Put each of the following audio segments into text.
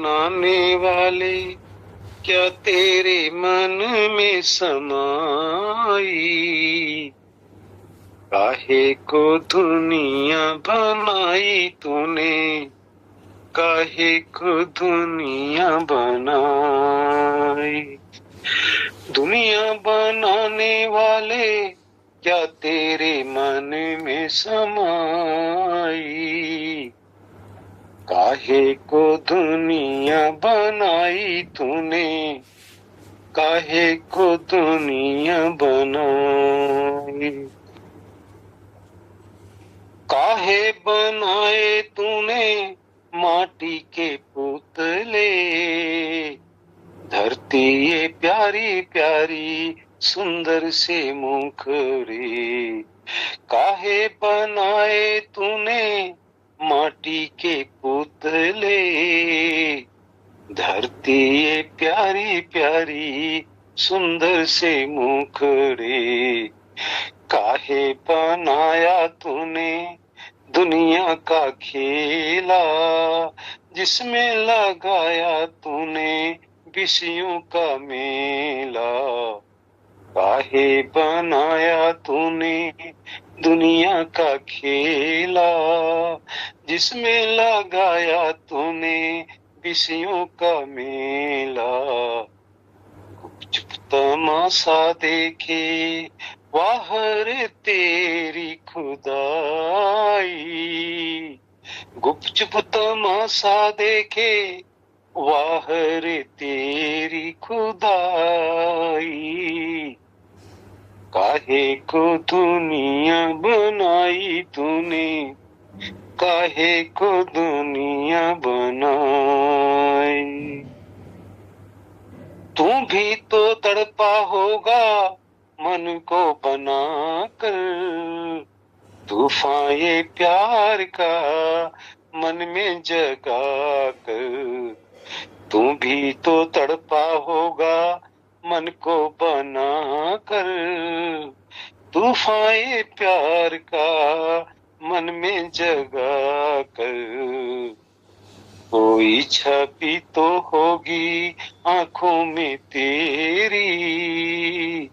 बनाने वाले क्या तेरे मन में समाई। काहे को दुनिया बनाई तूने, काहे को दुनिया बनाई। दुनिया बनाने वाले क्या तेरे मन में समाई। काहे को दुनिया बनाई तूने, काहे को दुनिया बनाई। काहे बनाए तूने माटी के पुतले। धरती ये प्यारी प्यारी सुंदर से मुखड़े। काहे बनाए तूने माटी के पुतले। धरती ये प्यारी प्यारी सुंदर से मुखड़े। काहे बनाया तूने दुनिया का खेला, जिसमें लगाया तूने विषयों का मेला। काहे बनाया तूने दुनिया का खेला, जिसमें लगाया तूने विषयों का मेला। चुप तमाशा देखे वाह रे तेरी खुदाई। गुपचुप तमाशा देखे वाह रे तेरी खुदाई। काहे को दुनिया बनाई तूने, काहे को दुनिया बनाई। तू भी तो तड़पा होगा मन को बनाकर। तूफान ये प्यार का मन में जगा कर। तू भी तो तड़पा होगा मन को बना कर। तूफान ये प्यार का मन में जगा कर। कोई छवि तो होगी आंखों में तेरी।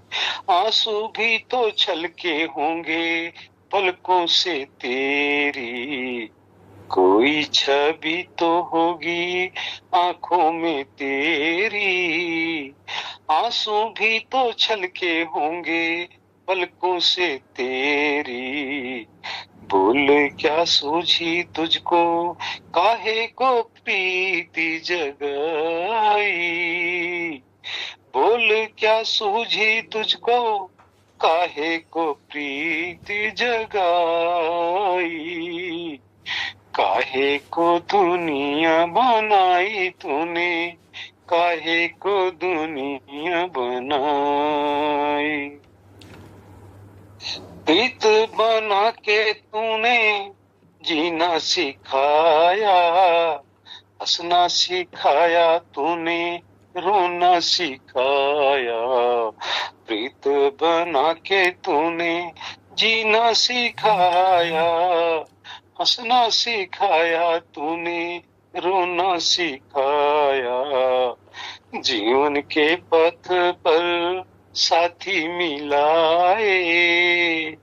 आंसू भी तो छलके होंगे पलकों से तेरी। कोई छवि तो होगी आंखों में तेरी। आंसू भी तो छलके होंगे पलकों से तेरी। बोल क्या सूझी तुझको, काहे को प्रीति जगाई। बोल क्या सूझी तुझको, काहे को प्रीति जगाई। काहे को दुनिया बनाई तूने, काहे को दुनिया बनाई। प्रीत बना के तूने जीना सिखाया। हंसना सिखाया तूने, रोना सिखाया। प्रीत बना के तूने जीना सिखाया। हंसना सिखाया तूने, रोना सिखाया। जीवन के पथ पर साथी मिलाए।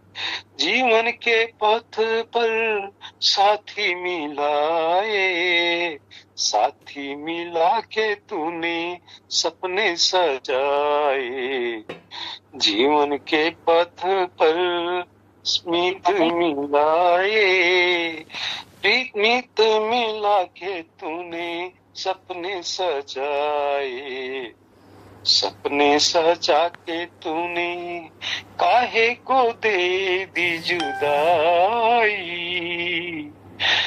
जीवन के पथ पर साथी मिलाए। साथी मिला के तूने सपने सजाए। जीवन के पथ पर स्मित मिलाए। प्रीत मिला के तूने सपने सजाए। सपने सजा के तूने काहे को दे दी जुदाई।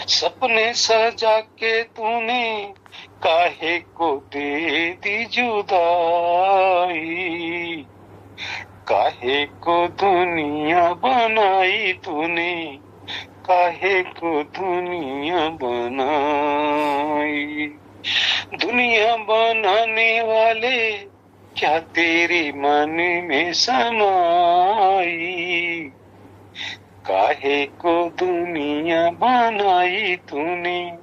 सपने सजा के तूने काहे को दे दी जुदाई। काहे को दुनिया बनाई तूने, काहे को दुनिया बनाई। दुनिया बनाने वाले क्या तेरे मन में समाई। काहे को दुनिया बनाई तूने,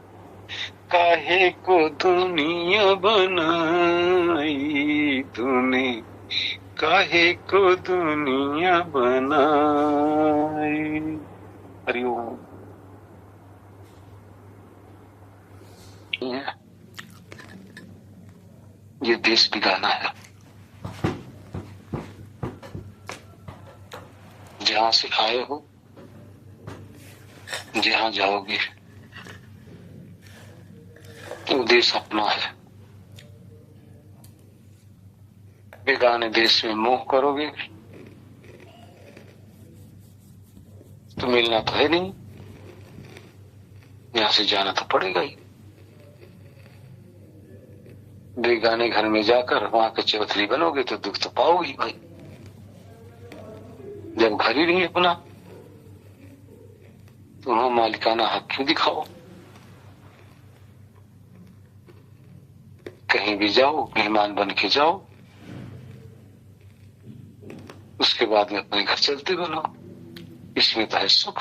काहे को दुनिया बनाई तूने, काहे को दुनिया बनाई। हरिओम। ये देश भी गाना है। जहां से आए हो, जहां जाओगे, वो देश अपना है। बेगाने देश में मोह करोगे तो मिलना तो है नहीं, यहां से जाना तो पड़ेगा ही। बेगाने घर में जाकर वहां के चौधरी बनोगे तो दुख तो पाओगी भाई। जब घर ही नहीं अपना तो वहां मालिकाना हक क्यों दिखाओ। कहीं भी जाओ मेहमान बन के जाओ, उसके बाद में अपने घर चलते बनो। इसमें तो है सुख।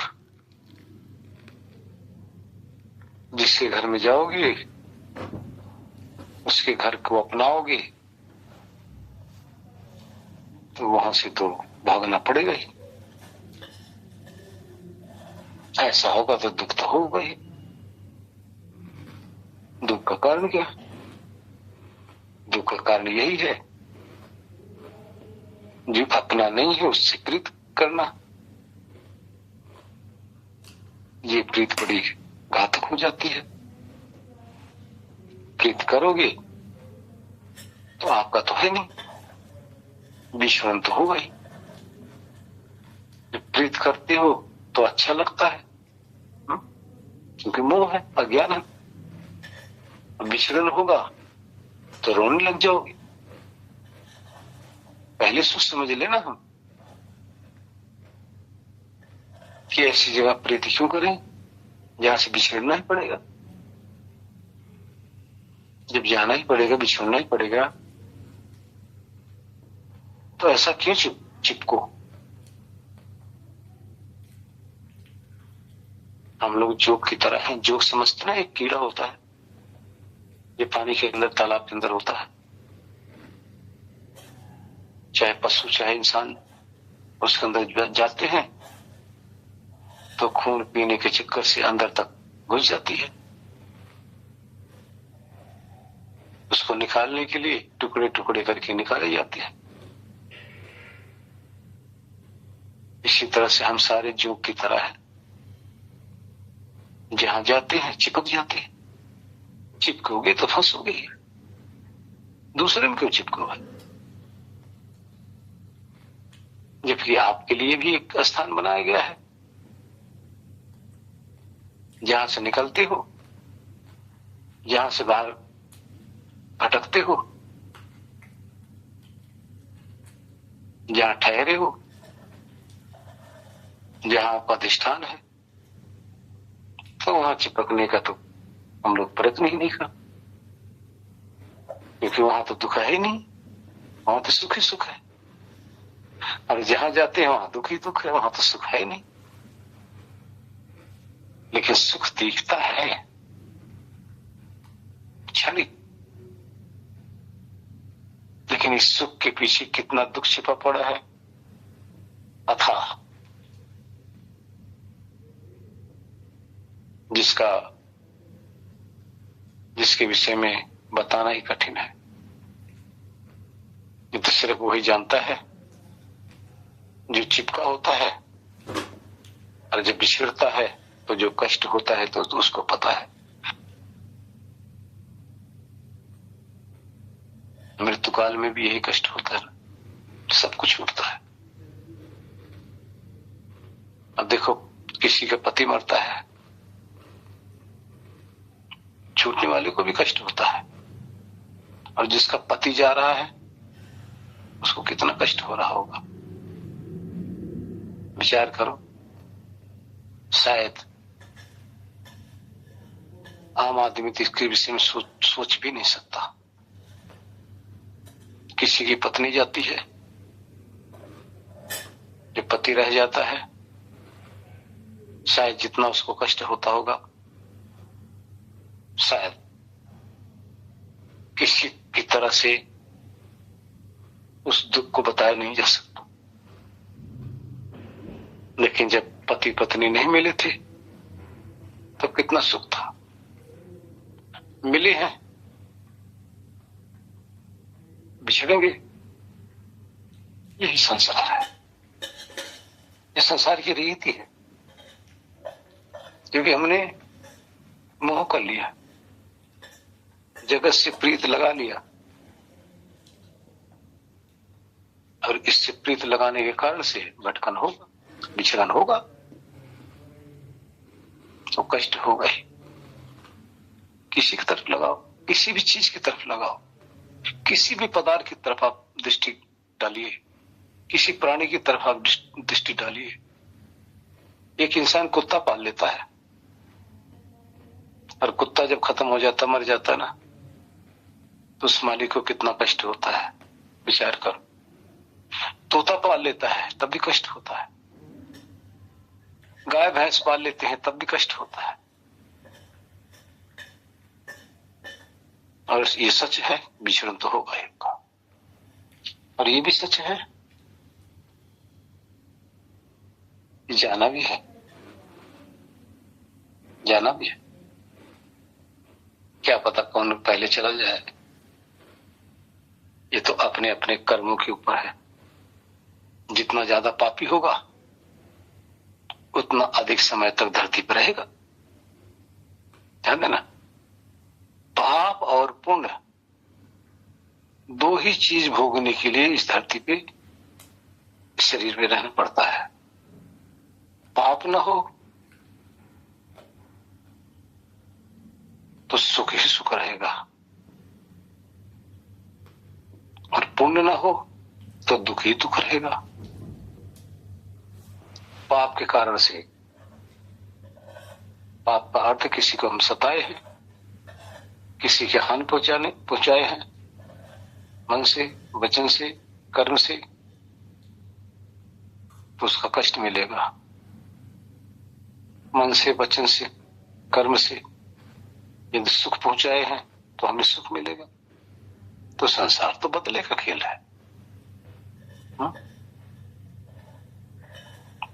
जिसके घर में जाओगे उसके घर को अपनाओगे तो वहां से तो भागना पड़ेगा ही। ऐसा होगा तो दुख तो होगा ही। दुख का कारण क्या? दुख का कारण यही है जो अपना नहीं है उससे प्रीत करना। ये प्रीत बड़ी घातक हो जाती है। प्रीत करोगे तो आपका तो है नहीं, विश्वन तो होगा ही। जब प्रीत करते हो तो अच्छा लगता है, क्योंकि मोह है, अज्ञान है। विचरण होगा तो रोने लग जाओगे। पहले सोच समझ लेना हम कि ऐसी जगह प्रीति क्यों करें जहां से बिछड़ना ही पड़ेगा। जब जाना ही पड़ेगा, बिछड़ना ही पड़ेगा, तो ऐसा क्यों चिपको। हम लोग जोक की तरह हैं। जोक समझते ना, एक कीड़ा होता है ये पानी के अंदर, तालाब के अंदर होता है। चाहे पशु चाहे इंसान उसके अंदर जाते हैं तो खून पीने के चक्कर से अंदर तक घुस जाती है। उसको निकालने के लिए टुकड़े टुकड़े करके निकाले जाते हैं। इसी तरह से हम सारे जोक की तरह हैं, जहां जाते हैं चिपक जाते हैं। चिपकोगे तो फंसोगे। दूसरे में क्यों चिपको भाई, जबकि आपके लिए भी एक स्थान बनाया गया है। जहां से निकलते हो, जहां से बाहर भटकते हो, जहां ठहरे हो, जहां आपका अधिष्ठान है, तो वहां चिपकने का तो हम लोग प्रयत्न ही नहीं कर, क्योंकि वहां तो दुख है ही नहीं, वहां तो सुख ही सुख है। और जहां जाते हैं वहां दुख ही दुख है, वहां तो सुख है ही नहीं। लेकिन सुख दिखता है क्षणिक, लेकिन इस सुख के पीछे कितना दुख छिपा पड़ा है अथाह, जिसके विषय में बताना ही कठिन है। ये तो सिर्फ वही जानता है जो चिपका होता है, और जब बिछड़ता है तो जो कष्ट होता है तो उसको पता है। मृत्यु काल में भी यही कष्ट होता है, सब कुछ छूटता है। अब देखो किसी का पति मरता है, छूटने वाले को भी कष्ट होता है, और जिसका पति जा रहा है उसको कितना कष्ट हो रहा होगा। विचार करो। शायद आम आदमी तो इसके विषय में सोच भी नहीं सकता। किसी की पत्नी जाती है, जब पति रह जाता है, शायद जितना उसको कष्ट होता होगा शायद किसी भी तरह से उस दुख को बताया नहीं जा सकता। लेकिन जब पति पत्नी नहीं मिले थे तो कितना सुख था। मिले हैं, बिछड़ेंगे, यही संसार है, ये संसार की रीति है। क्योंकि हमने मोह कर लिया, जगत से प्रीत लगा लिया, और इससे प्रीत लगाने के कारण से भटकन होगा, विचलन होगा, तो कष्ट होगा ही। किसी की तरफ लगाओ, किसी भी चीज की तरफ लगाओ, किसी भी पदार्थ की तरफ आप दृष्टि डालिए, किसी प्राणी की तरफ आप दृष्टि डालिए। एक इंसान कुत्ता पाल लेता है, और कुत्ता जब खत्म हो जाता, मर जाता ना, तो उस मालिक को कितना कष्ट होता है, विचार करो। तोता पाल लेता है तब भी कष्ट होता है, गाय भैंस पाल लेते हैं तब भी कष्ट होता है। और ये सच है, विचरण तो होगा इनका। और ये भी सच है, जाना भी है, जाना भी है। क्या पता कौन पहले चला जाए, ये तो अपने अपने कर्मों के ऊपर है। जितना ज्यादा पापी होगा उतना अधिक समय तक धरती पर रहेगा। ध्यान देना, पाप और पुण्य दो ही चीज भोगने के लिए इस धरती पे शरीर में रहना पड़ता है। पाप न हो तो सुख ही सुख रहेगा, और पुण्य न हो तो दुख ही दुख रहेगा। पाप के कारण से, पाप का अर्थ किसी को हम सताए हैं, किसी के हानि पहुंचाए हैं, मन से, वचन से, कर्म से, तो उसका कष्ट मिलेगा। मन से, वचन से, कर्म से यदि सुख पहुंचाए हैं तो हमें सुख मिलेगा। तो संसार तो बदले का खेल है।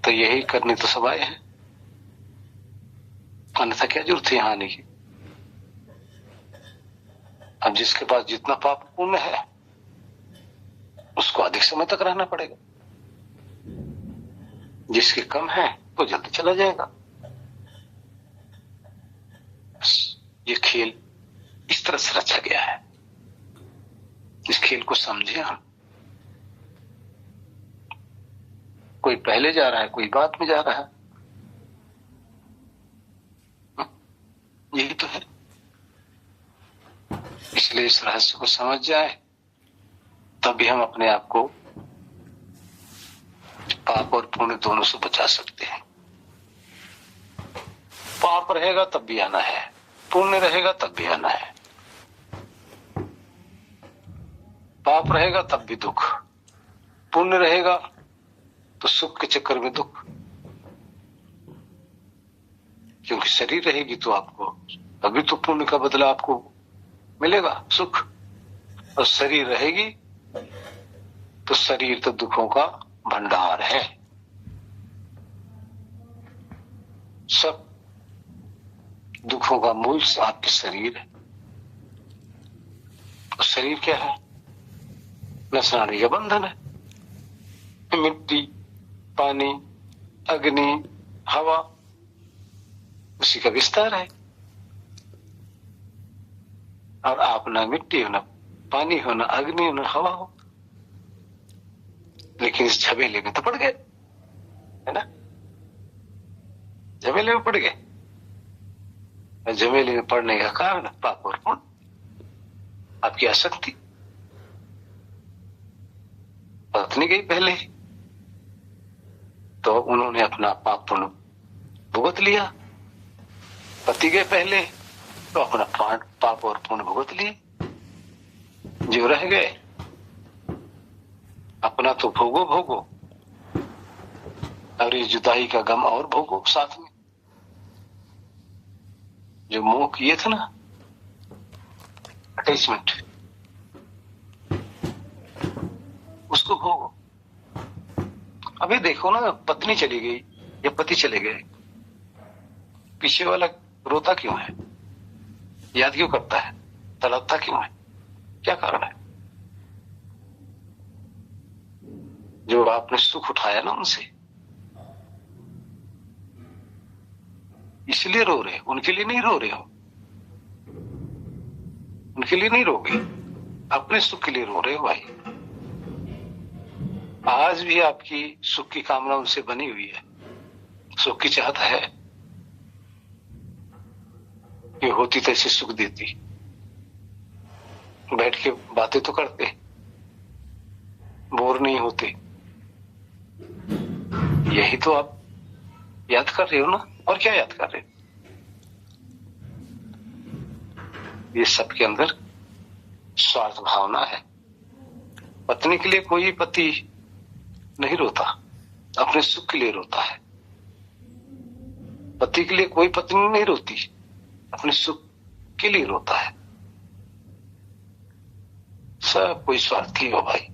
तो यही करने तो सब आए हैं, अन्यथा क्या जरूरत है यहां आने की। अब जिसके पास जितना पाप पुण्य है उसको अधिक समय तक रहना पड़ेगा, जिसके कम है वो जल्दी चला जाएगा। ये खेल इस तरह से रचा गया है, इस खेल को समझे हम। कोई पहले जा रहा है, कोई बाद में जा रहा है, यही तो है। इसलिए इस रहस्य को समझ जाए तभी हम अपने आप को पाप और पुण्य दोनों से बचा सकते हैं। पाप रहेगा तब भी आना है, पुण्य रहेगा तब भी आना है। पाप रहेगा तब भी दुख, पुण्य रहेगा तो सुख के चक्कर में दुख। क्योंकि शरीर रहेगी तो आपको अभी तो पुण्य का बदला आपको मिलेगा, सुख। और शरीर रहेगी तो शरीर तो दुखों का भंडार है। सब दुखों का मूल आपके शरीर है। और शरीर क्या है? नस नाड़ी का बंधन है। मिट्टी, पानी, अग्नि, हवा, उसी का विस्तार है। और आप ना मिट्टी हो, ना पानी हो, ना अग्नि हो, ना हवा हो, लेकिन इस झमेले में तो पड़ गए, है ना? झमेले में पड़ गए। झमेले में पड़ने का कारण पाप और पुण्य, आपकी आसक्ति। पत्नी गई पहले तो उन्होंने अपना पाप पुण्य भुगत लिया, पति गए पहले तो अपना पाप और पुण्य भुगत लिए। जो रह गए अपना तो भोगो भोगो, और इस जुदाई का गम और भोगो साथ में। जो मोह किए थे ना, अटैचमेंट, उसको भोगो। अभी देखो ना, पत्नी चली गई या पति चले गए, पीछे वाला रोता क्यों है, याद क्यों करता है, तड़पता क्यों है, क्या कारण है? जो आपने सुख उठाया ना उनसे, इसलिए रो रहे, उनके लिए नहीं रो रहे हो, उनके लिए नहीं रोगे, अपने सुख के लिए रो रहे हो भाई। आज भी आपकी सुख की कामना उनसे बनी हुई है, सुख की चाहत है कि होती तो ऐसे सुख देती, बैठ के बातें तो करते, बोर नहीं होते। यही तो आप याद कर रहे हो ना, और क्या याद कर रहे हो? ये सबके अंदर स्वार्थ भावना है। पत्नी के लिए कोई पति नहीं रोता, अपने सुख के लिए रोता है। पति के लिए कोई पत्नी नहीं रोती, अपने सुख के लिए रोता है। सब कोई स्वार्थी हो भाई,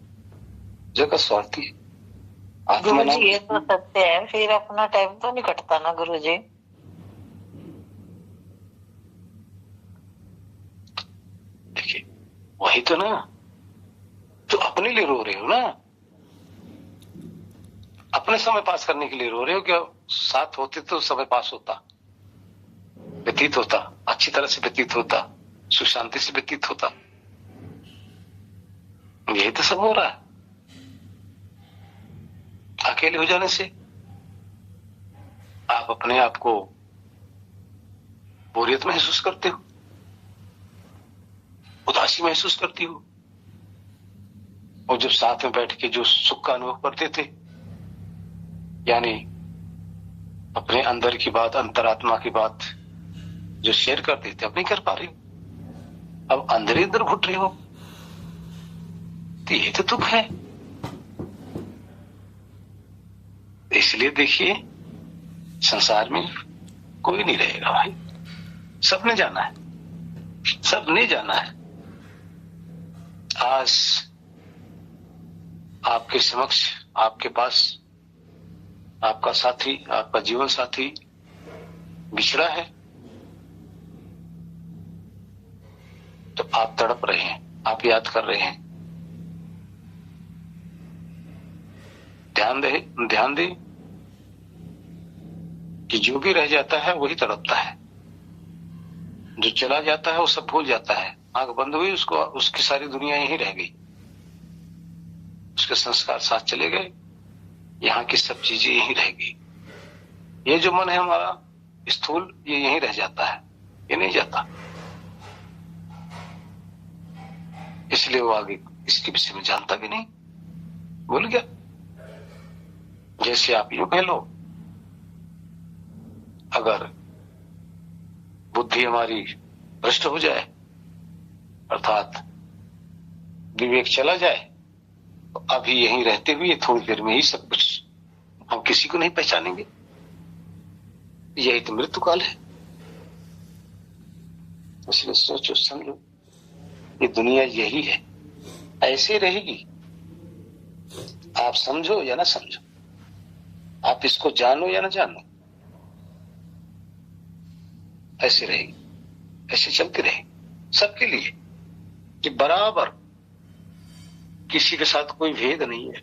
जगह स्वार्थी। गुरुजी ये तो सत्य है, फिर अपना टाइम तो नहीं कटता ना गुरुजी। देखिए वही तो ना, तो अपने लिए रो रहे हो ना, अपने समय पास करने के लिए रो रहे हो। क्या साथ होते तो समय पास होता, व्यतीत होता, अच्छी तरह से व्यतीत होता, सुख शांति से व्यतीत होता। यही तो सब हो रहा है। अकेले हो जाने से आप अपने आप को बोरियत महसूस करते हो, उदासी महसूस करती हो। और जब साथ में बैठ के जो सुख का अनुभव करते थे, यानी अपने अंदर की बात, अंतरात्मा की बात जो शेयर करते थे, अब नहीं कर पा रहे हो, अब अंदर ही अंदर घुट रहे हो, तो ये तो दुख है। इसलिए देखिए, संसार में कोई नहीं रहेगा भाई, सबने जाना है, सबने जाना है। आज आपके समक्ष, आपके पास आपका साथी, आपका जीवन साथी बिछड़ा है, तो आप तड़प रहे हैं, आप याद कर रहे हैं। ध्यान दे कि जो भी रह जाता है वही तड़पता है, जो चला जाता है वो सब भूल जाता है। आंख बंद हुई, उसको उसकी सारी दुनिया यहीं रह गई, उसके संस्कार साथ चले गए, यहाँ की सब चीजें यहीं रह गई। ये जो मन है हमारा स्थूल, ये यहीं रह जाता है, ये नहीं जाता। इसलिए वो आगे इसके विषय में जानता भी नहीं, भूल गया। जैसे आप यूं कह लो, अगर बुद्धि हमारी भ्रष्ट हो जाए, अर्थात विवेक चला जाए, तो अभी यहीं रहते हुए थोड़ी देर में ही सब कुछ, हम किसी को नहीं पहचानेंगे। यही तो मृत्यु काल है। इसलिए सोचो, समझो, ये दुनिया यही है, ऐसे रहेगी। आप समझो या ना समझो, आप इसको जानो या ना जानो, ऐसे रहेगी, ऐसे चलती रहेगी सबके लिए, कि बराबर, किसी के साथ कोई भेद नहीं है।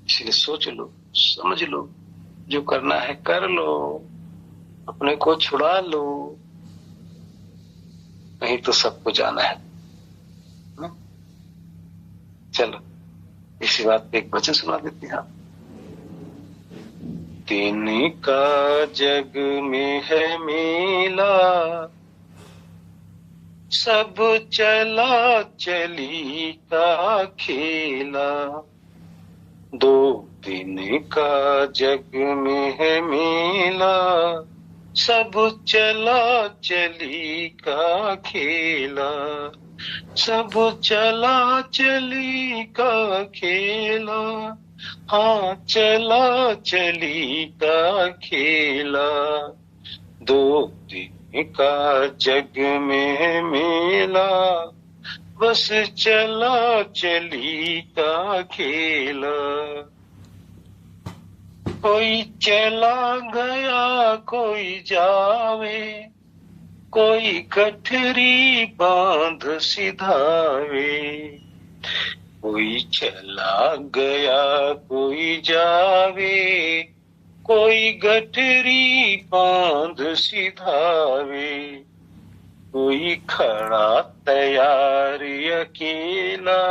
इसलिए सोच लो, समझ लो, जो करना है कर लो, अपने को छुड़ा लो, नहीं तो सबको जाना है। चलो इसी बात पे एक वचन सुना देते हैं आप। तिनका जग में है मेला, सब चला चली का खेला। दो दिन का जग में है मेला, सब चला चली का खेला। सब चला चली का खेला, हाँ चला चली का खेला। दो दिन दिन का जग में मेला, बस चला चली का खेला। कोई चला गया कोई जावे, कोई गठरी बांध सिधावे। कोई चला गया कोई जावे, कोई गठरी बांध सिधावे। कोई खड़ा तैयार अकेला,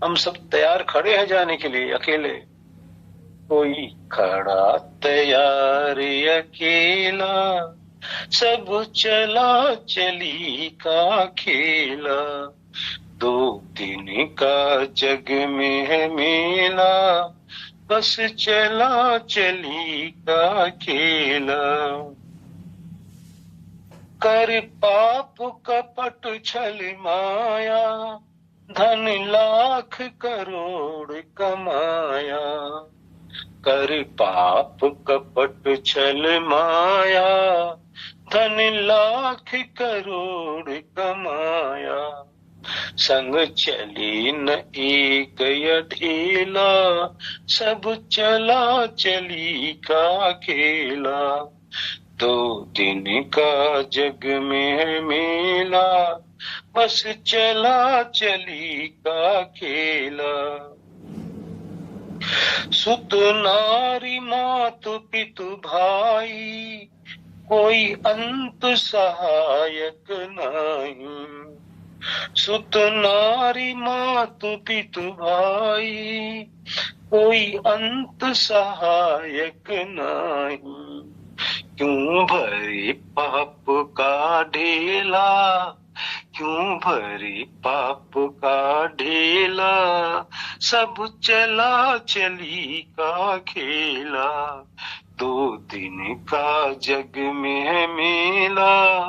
हम सब तैयार खड़े हैं जाने के लिए अकेले। कोई खड़ा तैयार अकेला, सब चला चली का खेला। 2 दिन का जग में है मेला, बस चला चली का खेला। कर पाप कपट छल माया, धन लाख करोड़ कमाया। कर पाप कपट छल माया, धन लाख करोड़ कमाया। संग चली न एक ढीला, सब चला चली का खेला। 2 दिन का जग में है मेला, बस चला चली का खेला। सुत नारी मातु पितु भाई, कोई अंत सहायक नहीं। सुत नारी मातु पितु भाई, कोई अंत सहायक नहीं। क्यों भरे पाप का ढेला, क्यों भरे पाप का ढेला, सब चला चली का खेला। 2 दिन का जग में है मेला,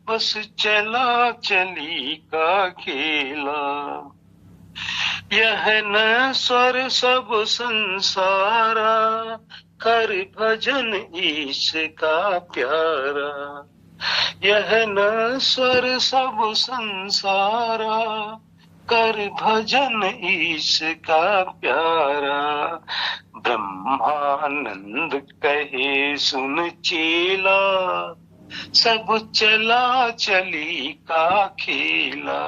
बस चला चली का खेला। यह न स्वर सब संसारा, कर भजन ईश का प्यारा। यह न स्वर सब संसारा, कर भजन ईश का प्यारा। ब्रह्मानंद कहे सुन चेला, सब चला चली का खेला।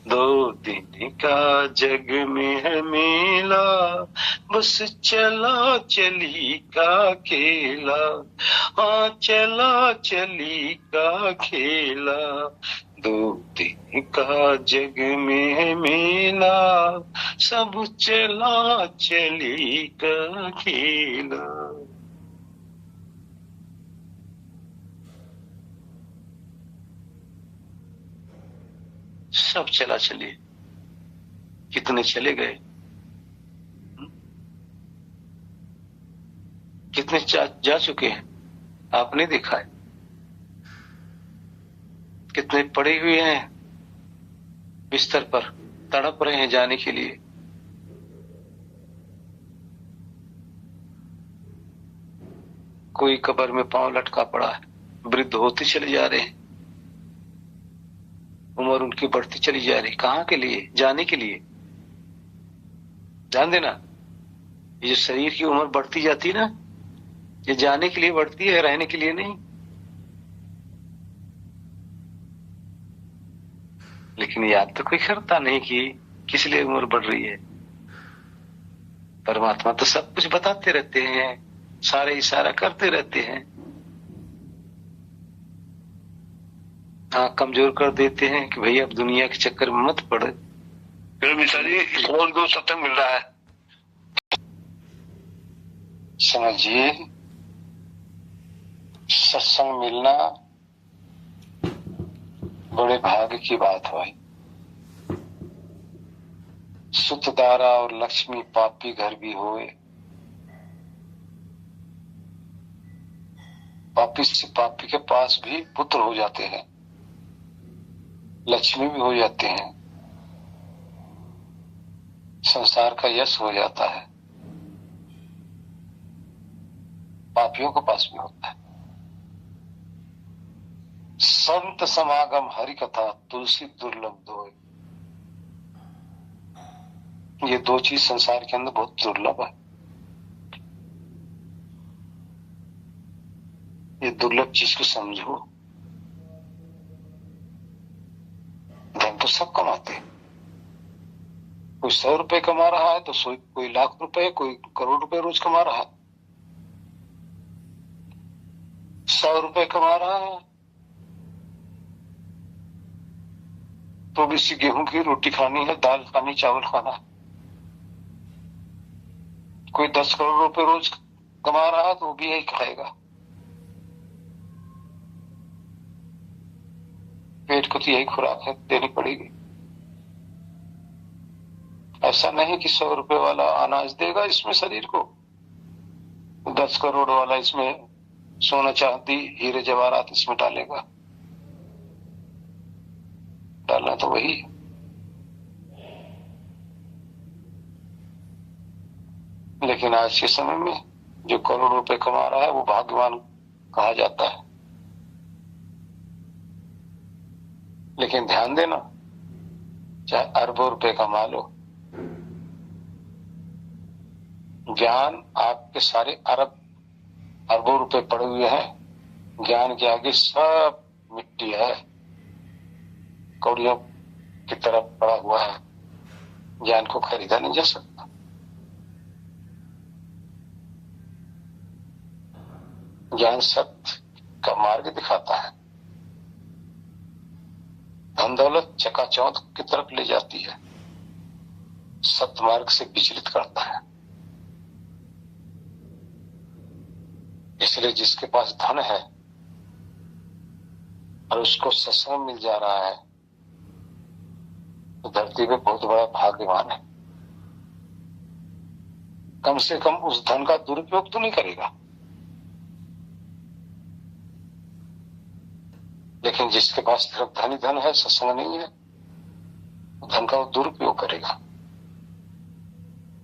2 दिन का जग में है मेला, बस चला चली का खेला। हाँ चला चली का खेला। 2 दिन का जग में है मेला, सब चला चली का खेला। सब चला चले। कितने चले गए, कितने जा चुके हैं आपने देखा है। कितने पड़े हुए हैं बिस्तर पर, तड़प रहे हैं जाने के लिए। कोई कब्र में पांव लटका पड़ा है, वृद्ध होते चले जा रहे हैं, उम्र उनकी बढ़ती चली जा रही। कहाँ के लिए? जाने के लिए। ध्यान देना, ये जो शरीर की उम्र बढ़ती जाती है ना, ये जाने के लिए बढ़ती है, रहने के लिए नहीं। लेकिन याद तो कोई करता नहीं कि किस लिए उम्र बढ़ रही है। परमात्मा तो सब कुछ बताते रहते हैं, सारे इशारा करते रहते हैं। हाँ, कमजोर कर देते हैं कि भाई अब दुनिया के चक्कर में मत पड़। मिसाली खोल दो, सत्संग मिल रहा है। समझिए, सत्संग मिलना बड़े भाग्य की बात हुई। सुतदारा और लक्ष्मी पापी घर भी होए, पापी से पापी के पास भी पुत्र हो जाते हैं, लक्ष्मी भी हो जाते हैं, संसार का यश हो जाता है। पापियों के पास भी होता है। संत समागम हरि कथा तुलसी दुर्लभ दो। ये दो चीज संसार के अंदर बहुत दुर्लभ है। ये दुर्लभ चीज को समझो। धन तो सब कमाते हैं। कोई 100 रुपए कमा रहा है तो कोई लाख रुपए, कोई करोड़ रुपए रोज कमा रहा है। 100 रुपए कमा रहा है तो भी इसी गेहूं की रोटी खानी है, दाल खानी, चावल खाना है। कोई 10 करोड़ रुपए रोज कमा रहा है तो वो भी यही खाएगा। पेट को तो यही खुराक है, देनी पड़ेगी। ऐसा नहीं कि 100 रुपए वाला अनाज देगा इसमें शरीर को, 10 करोड़ वाला इसमें सोना चांदी हीरे जवाहरात इसमें डालेगा। डालना तो वही है। लेकिन आज के समय में जो करोड़ रुपए कमा रहा है वो भाग्यवान कहा जाता है। लेकिन ध्यान देना, चाहे अरबों रुपए कमा लो, ज्ञान आपके सारे अरबों रुपए पड़े हुए हैं, ज्ञान के आगे सब मिट्टी है, कौड़ियों की तरह पड़ा हुआ है। ज्ञान को खरीदा नहीं जा सकता। ज्ञान सत्य का मार्ग दिखाता है। धन दौलत चकाचौंध की तरफ ले जाती है, सत्य मार्ग से विचलित करता है। इसलिए जिसके पास धन है और उसको सत्संग मिल जा रहा है तो धरती पे बहुत बड़ा भाग्यवान है। कम से कम उस धन का दुरुपयोग तो नहीं करेगा। लेकिन जिसके पास सिर्फ धन ही धन है, सत्संग नहीं है, धन का वो दुरुपयोग करेगा।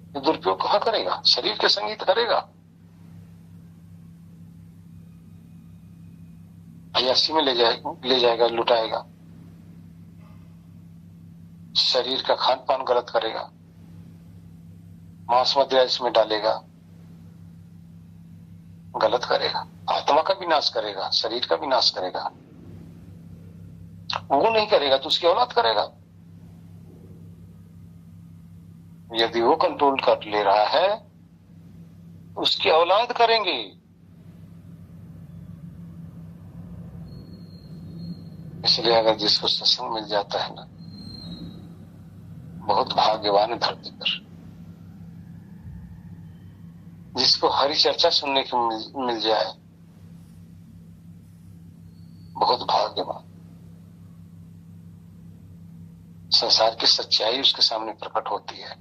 ये दुरुपयोग कहाँ करेगा? शरीर के संगीत करेगा, अयासी में ले जाएगा, लुटाएगा। शरीर का खान पान गलत करेगा, मांस मदिरा इसमें डालेगा, गलत करेगा। आत्मा का विनाश करेगा, शरीर का विनाश करेगा। वो नहीं करेगा तो उसकी औलाद करेगा। यदि वो कंट्रोल कर ले रहा है उसकी औलाद करेंगे। इसलिए अगर जिसको सत्संग मिल जाता है ना, बहुत भाग्यवान है धरती पर। जिसको हरि चर्चा सुनने को मिल जाए, बहुत भाग्यवान। संसार की सच्चाई उसके सामने प्रकट होती है।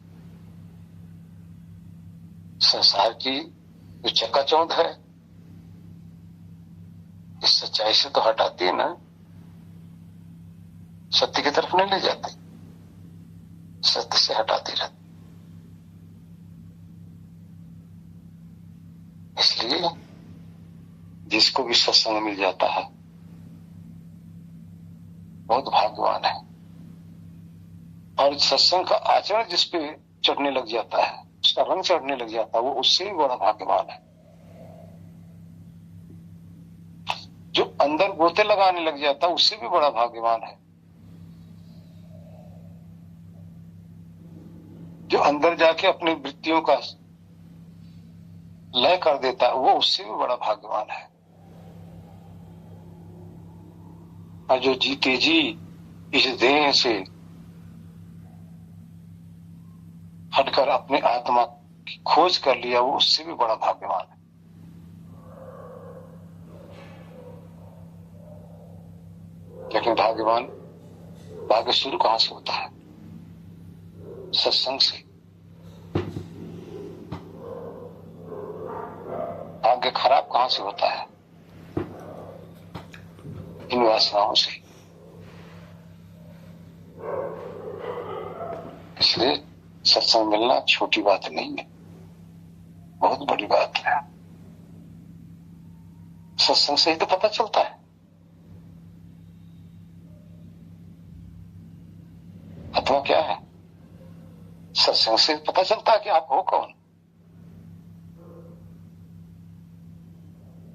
संसार की जो चकाचौंध है इस सच्चाई से तो हटाती है ना, सत्य की तरफ नहीं ले जाती, सत्य से हटाती रहती। इसलिए जिसको भी सत्संग मिल जाता है बहुत भाग्यवान है। और सत्संग का आचरण जिस पे चढ़ने लग जाता है, उसका रंग चढ़ने लग जाता है, वो उससे भी बड़ा भाग्यवान है। जो अंदर गोते लगाने लग जाता है उससे भी बड़ा भाग्यवान है। जो अंदर जाके अपनी वृत्तियों का लय कर देता है वो उससे भी बड़ा भाग्यवान है। और जो जीते जी इस देह से हटकर अपने आत्मा की खोज कर लिया वो उससे भी बड़ा भाग्यवान है। लेकिन भाग्य शुरू कहां से होता है? सत्संग से। भाग्य खराब कहां से होता है? इन वासनाओं से। इसलिए सत्संग मिलना छोटी बात नहीं है, बहुत बड़ी बात है। सत्संग से ही तो पता चलता है आत्मा क्या है? सत्संग से पता चलता है कि आप हो कौन।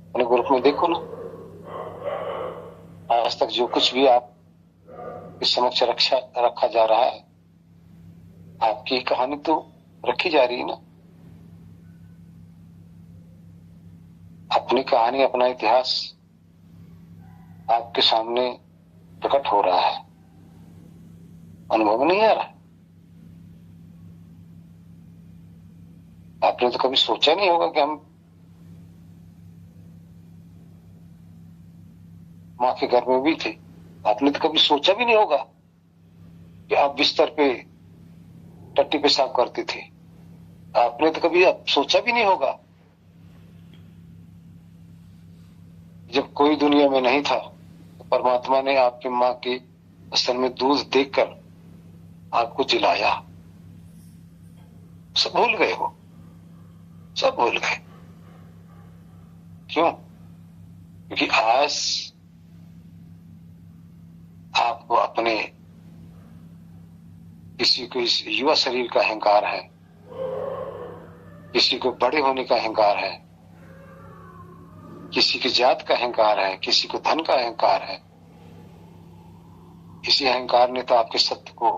अपने ग्रुप में देखो ना, आज तक जो कुछ भी आप इस समक्ष रखा जा रहा है, आपकी कहानी तो रखी जा रही है ना। अपनी कहानी, अपना इतिहास आपके सामने प्रकट हो रहा है, अनुभव नहीं आ रहा। आपने तो कभी सोचा नहीं होगा कि हम मां के घर में भी थे। आपने तो कभी सोचा भी नहीं होगा कि आप बिस्तर पे टट्टी पेशाब करते थे। आपने तो कभी सोचा भी नहीं होगा, जब कोई दुनिया में नहीं था तो परमात्मा ने आपकी मां के स्तन में दूध देखकर आपको जिलाया। सब भूल गए हो, सब भूल गए। क्यों? क्योंकि आज आपको अपने किसी को इस युवा शरीर का अहंकार है, किसी को बड़े होने का अहंकार है, किसी की जात का अहंकार है, किसी को धन का अहंकार है। इसी अहंकार ने तो आपके सत्य को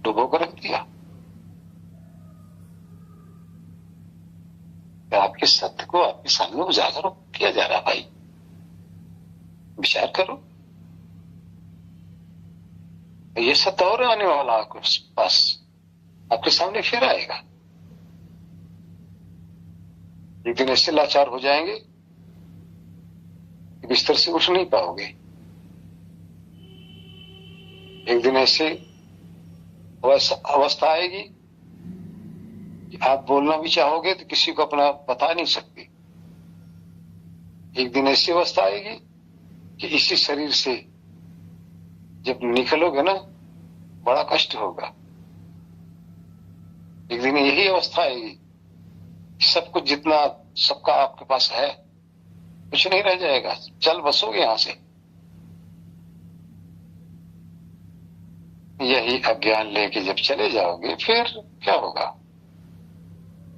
डुबो कर रख दिया। आपके सत्य को आपके सामने उजागर किया जा रहा है। भाई विचार करो, ये सत्य और आने वाला आपके पास, आपके सामने फिर आएगा। एक दिन ऐसे लाचार हो जाएंगे कि बिस्तर से उठ नहीं पाओगे। एक दिन ऐसे अवस्था आएगी कि आप बोलना भी चाहोगे तो किसी को अपना बता नहीं सकते। एक दिन ऐसी अवस्था आएगी कि इसी शरीर से जब निकलोगे ना, बड़ा कष्ट होगा। एक दिन यही अवस्था आएगी, सब कुछ जितना सबका आपके पास है कुछ नहीं रह जाएगा, चल बसोगे यहां से। यही अज्ञान लेके जब चले जाओगे फिर क्या होगा?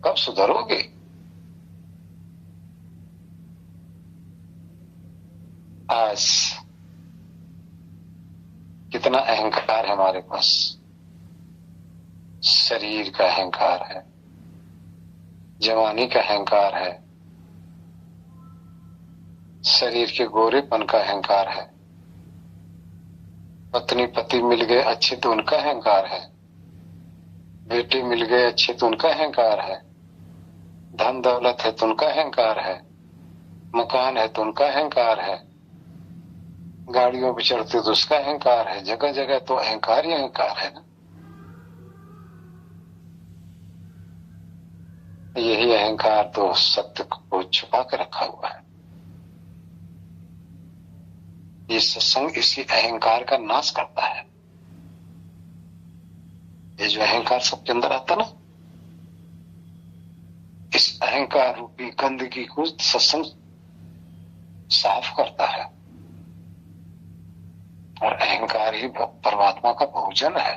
कब सुधरोगे? आज कितना अहंकार है हमारे पास। शरीर का अहंकार है, जवानी का अहंकार है, शरीर के गोरेपन का अहंकार है, पत्नी पति मिल गए अच्छे तो उनका अहंकार है, बेटे मिल गए अच्छे तो उनका अहंकार है, धन दौलत है तो उनका अहंकार है, मकान है तो उनका अहंकार है, गाड़ियों पे चढ़ते तो उसका अहंकार है। जगह जगह तो अहंकार ही अहंकार है ना। यही अहंकार तो सत्य को छुपा के रखा हुआ है। ये सत्संग इसी अहंकार का नाश करता है। ये जो अहंकार सबके अंदर आता ना, इस अहंकार रूपी गंदगी को सत्संग साफ करता है। और अहंकार ही परमात्मा का भोजन है।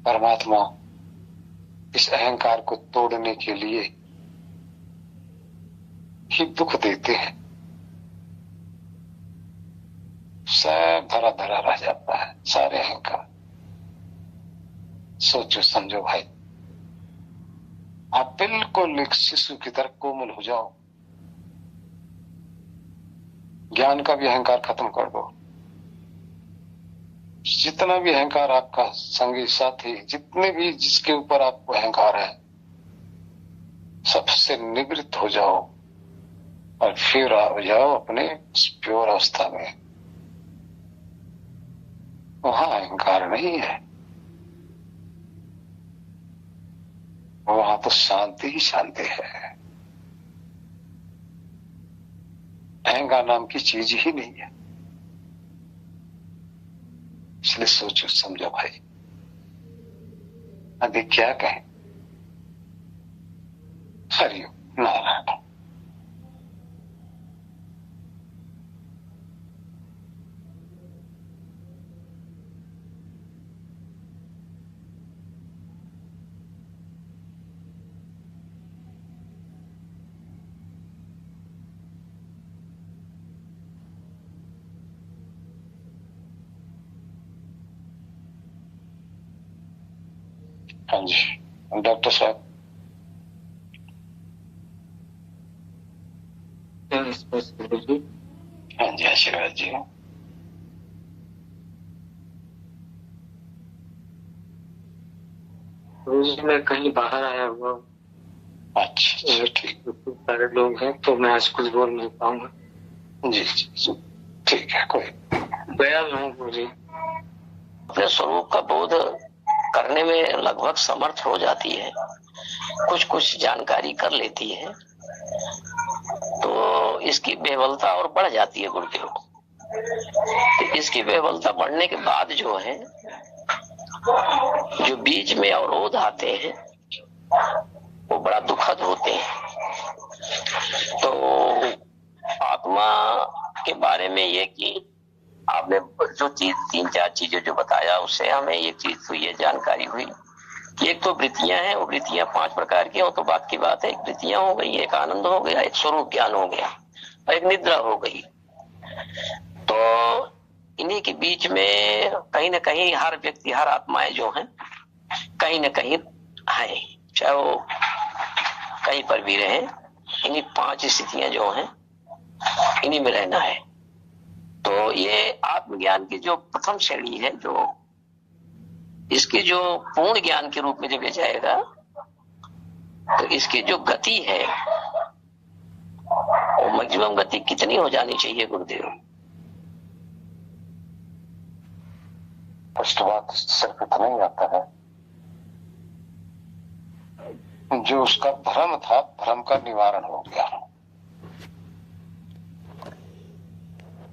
परमात्मा इस अहंकार को तोड़ने के लिए ही दुख देते हैं। सब धरा धरा रह जाता है सारे अहंकार। सोचो समझो भाई, आप बिल्कुल एक शिशु की तरह कोमल हो जाओ, ज्ञान का भी अहंकार खत्म कर दो। जितना भी अहंकार आपका संगी साथी, जितने भी जिसके ऊपर आपको अहंकार है, सबसे निवृत्त हो जाओ और फिर आ जाओ अपने प्योर अवस्था में। वहां अहंकार नहीं है, वहां तो शांति ही शांति है। अहंकार नाम की चीज ही नहीं है। इसलिए सोचो समझो भाई, अभी क्या कहें। हरिओम नारायण। हाँ जी डॉक्टर साहब। हाँ जी आशीर्वाद जी। रोज मैं कहीं बाहर आया हुआ हूँ। अच्छा ठीक। सारे लोग हैं तो मैं आज कुछ बोल नहीं पाऊंगा। जी जी ठीक है कोई दयाल हूँ मुझे। अपने स्वरूप का बोध करने में लगभग समर्थ हो जाती है, कुछ कुछ जानकारी कर लेती है, तो इसकी बेवलता और बढ़ जाती है गुरुदेव। तो इसकी बेवलता बढ़ने के बाद जो है, जो बीच में अवरोध आते हैं वो बड़ा दुखद होते हैं। तो आत्मा के बारे में ये कि आपने जो चीज 3-4 चीजें जो बताया उससे हमें एक चीज तो ये जानकारी हुई कि एक तो वृत्तियां हैं, वो वृत्तियां 5 प्रकार की हो तो बात की बात है। एक वृत्तियां हो गई, एक आनंद हो गया, एक स्वरूप ज्ञान हो गया और एक निद्रा हो गई। तो इन्हीं के बीच में कहीं ना कहीं हर व्यक्ति, हर आत्माएं जो हैं कहीं ना कहीं है, चाहे वो कहीं पर भी रहे, इन्हीं 5 स्थितियां जो हैं इन्हीं में रहना है। तो ये आत्मज्ञान की जो प्रथम श्रेणी है, जो इसके जो पूर्ण ज्ञान के रूप में जब ये जाएगा तो इसकी जो गति है वो मैक्सिमम गति कितनी हो जानी चाहिए गुरुदेव? फर्स्ट बात सिर्फ इतना ही आता है, जो उसका भ्रम था, भ्रम का निवारण हो गया।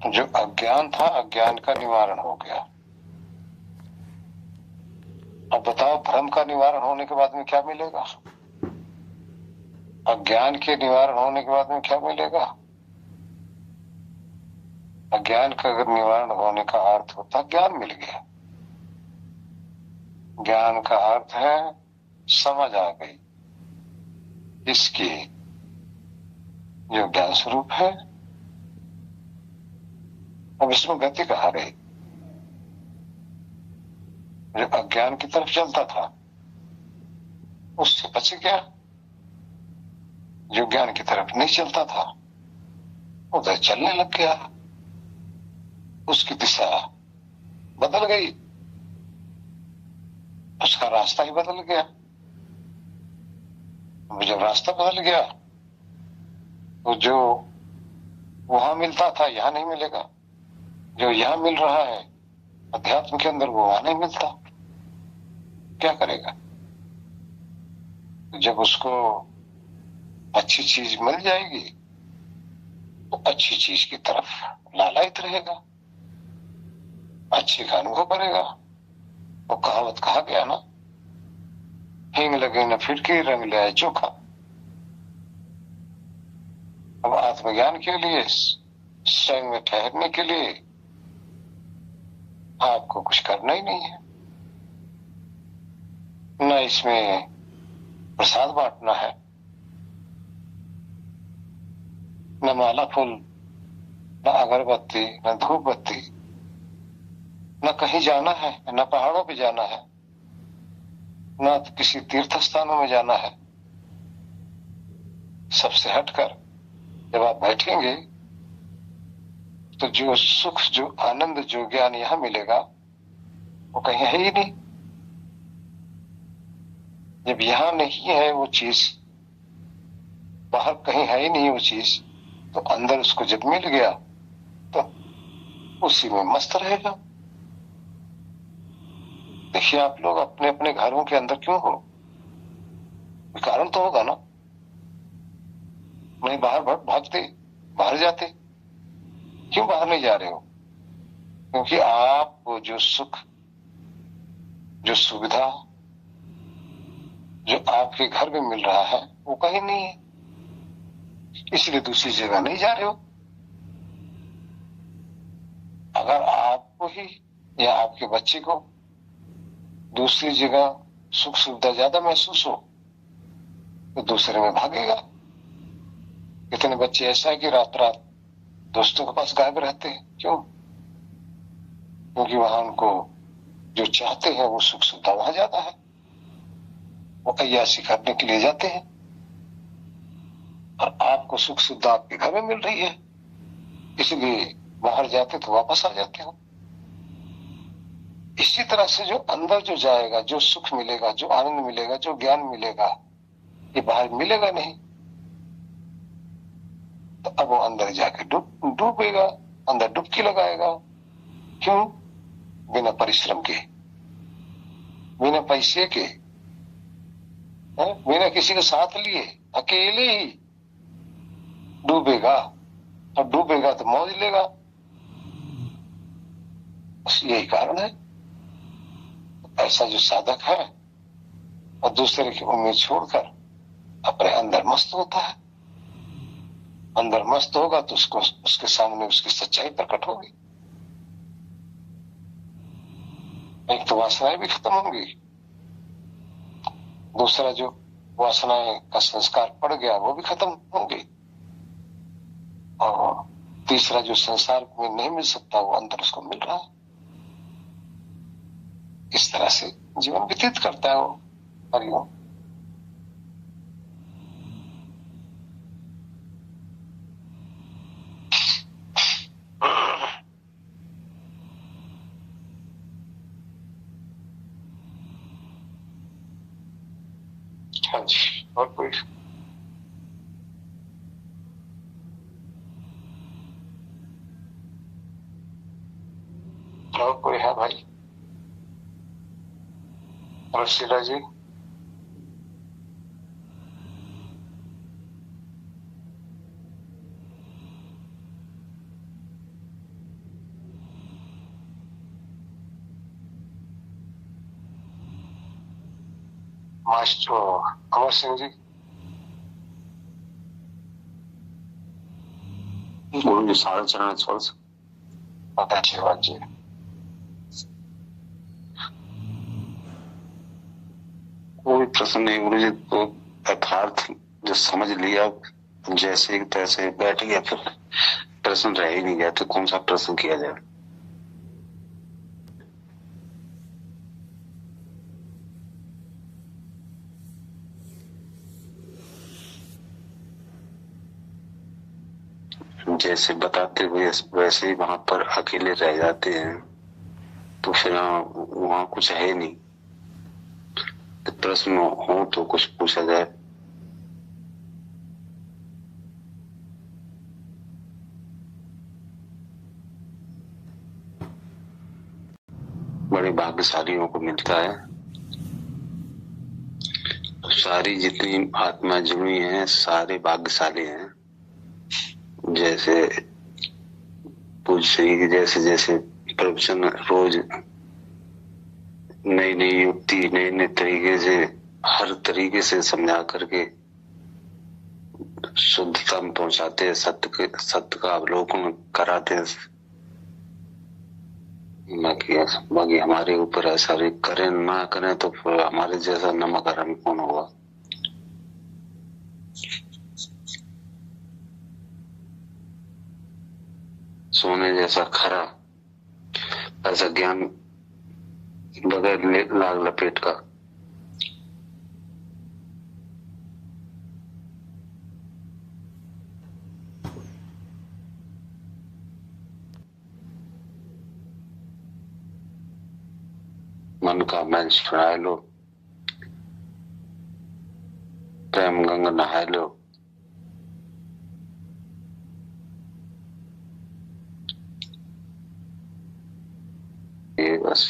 जो अज्ञान था, अज्ञान का निवारण हो गया। अब बताओ भ्रम का निवारण होने के बाद में क्या मिलेगा? अज्ञान के निवारण होने के बाद में क्या मिलेगा? अज्ञान का अगर निवारण होने का अर्थ होता ज्ञान मिल गया। ज्ञान का अर्थ है समझ आ गई, इसकी जो ज्ञान स्वरूप है। अब इसमें गति कहाँ रही? जो अज्ञान की तरफ चलता था उससे बच गया, जो ज्ञान की तरफ नहीं चलता था उधर चलने लग गया, उसकी दिशा बदल गई, उसका रास्ता ही बदल गया। जब रास्ता बदल गया तो जो वहां मिलता था यहां नहीं मिलेगा, जो यहां मिल रहा है अध्यात्म के अंदर वो वहां नहीं मिलता। क्या करेगा? जब उसको अच्छी चीज मिल जाएगी तो अच्छी चीज की तरफ लालायित रहेगा, अच्छे का अनुभव करेगा। वो कहावत कहा गया ना, हींग लगे न फिरकी, रंग ले आए चोखा। अब आत्मज्ञान के लिए, स्वयं में ठहरने के लिए आपको कुछ करना ही नहीं है। न इसमें प्रसाद बांटना है, न माला फूल, न अगरबत्ती, न धूप बत्ती, न कहीं जाना है, न पहाड़ों पे जाना है, न किसी तीर्थ स्थानों में जाना है। सबसे हटकर जब आप बैठेंगे तो जो सुख, जो आनंद, जो ज्ञान यहां मिलेगा वो कहीं है ही नहीं। जब यहां नहीं है वो चीज, बाहर कहीं है ही नहीं वो चीज, तो अंदर उसको जब मिल गया तो उसी में मस्त रहेगा। देखिए आप लोग अपने अपने घरों के अंदर क्यों हो? कारण तो होगा ना, नहीं बाहर भागते, बाहर जाते, क्यों बाहर नहीं जा रहे हो? क्योंकि आपको जो सुख, जो सुविधा, जो आपके घर में मिल रहा है वो कहीं नहीं है, इसलिए दूसरी जगह नहीं जा रहे हो। अगर आपको ही या आपके बच्चे को दूसरी जगह सुख सुविधा ज्यादा महसूस हो तो दूसरे में भागेगा। कितने बच्चे ऐसा है कि रात रात दोस्तों के पास गायब रहते हैं, क्यों? क्योंकि वहां उनको जो चाहते हैं वो सुख सुविधा वहां ज्यादा है। वो अय्याशी करने के लिए जाते हैं, और आपको सुख सुविधा आपके घर में मिल रही है, इसलिए बाहर जाते तो वापस आ जाते हो। इसी तरह से जो अंदर जो जाएगा, जो सुख मिलेगा, जो आनंद मिलेगा, जो ज्ञान मिलेगा, ये बाहर मिलेगा नहीं। तो अब वो अंदर जाके डूबेगा, अंदर डुबकी लगाएगा। क्यों? बिना परिश्रम के, बिना पैसे के, बिना किसी के साथ लिए, अकेले ही डूबेगा, और डूबेगा तो मौज लेगा। बस यही कारण है। ऐसा जो साधक है और दूसरे की उम्मीद छोड़कर अपने अंदर मस्त होता है, अंदर मस्त होगा तो उसको उसके सामने उसकी सच्चाई प्रकट होगी। एक तो वासनाएं भी खत्म होंगी, दूसरा जो वासनाएं का संस्कार पड़ गया वो भी खत्म होंगे, और तीसरा जो संसार में नहीं मिल सकता वो अंदर उसको मिल रहा है। इस तरह से जीवन व्यतीत करता है वो हरिओम। हाँ जी, और कोई? और कोई है भाई? रशीला जी? मास्टर अमर सिंह जी? गुरु जी सारे चरण छोड़ अच्छी बात जी। कोई प्रश्न नहीं गुरु जी, तो यथार्थ जो समझ लिया जैसे तैसे बैठ गया, फिर प्रश्न रह ही नहीं गया, तो कौन सा प्रश्न किया जाए। जैसे बताते हुए वैसे ही वहां पर अकेले रह जाते हैं, तो फिर वहां कुछ है नहीं। तो प्रश्न हो तो कुछ पूछा जाए। बड़े भाग्यशालियों को मिलता है। सारी जितनी आत्मा जुड़ी हैं सारे भाग्यशाली हैं। जैसे पूज श्री के जैसे जैसे प्रवचन रोज नई नई युक्ति नए नए तरीके से हर तरीके से समझा करके शुद्धता में पहुंचाते हैं, सत्य का अवलोकन कराते हैं। बाकी हमारे ऊपर ऐसा करें ना करें तो फिर हमारे जैसा नमक हरामी कौन होगा। सोने जैसा खरा ऐसा ज्ञान बगैर लाग लपेट का। मन का मैल छुड़ा लो, प्रेम गंगा नहा लो। ये बस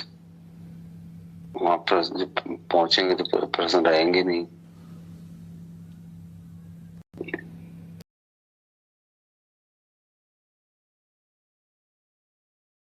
वहां पर पहुंचेंगे तो प्रश्न रहेंगे नहीं।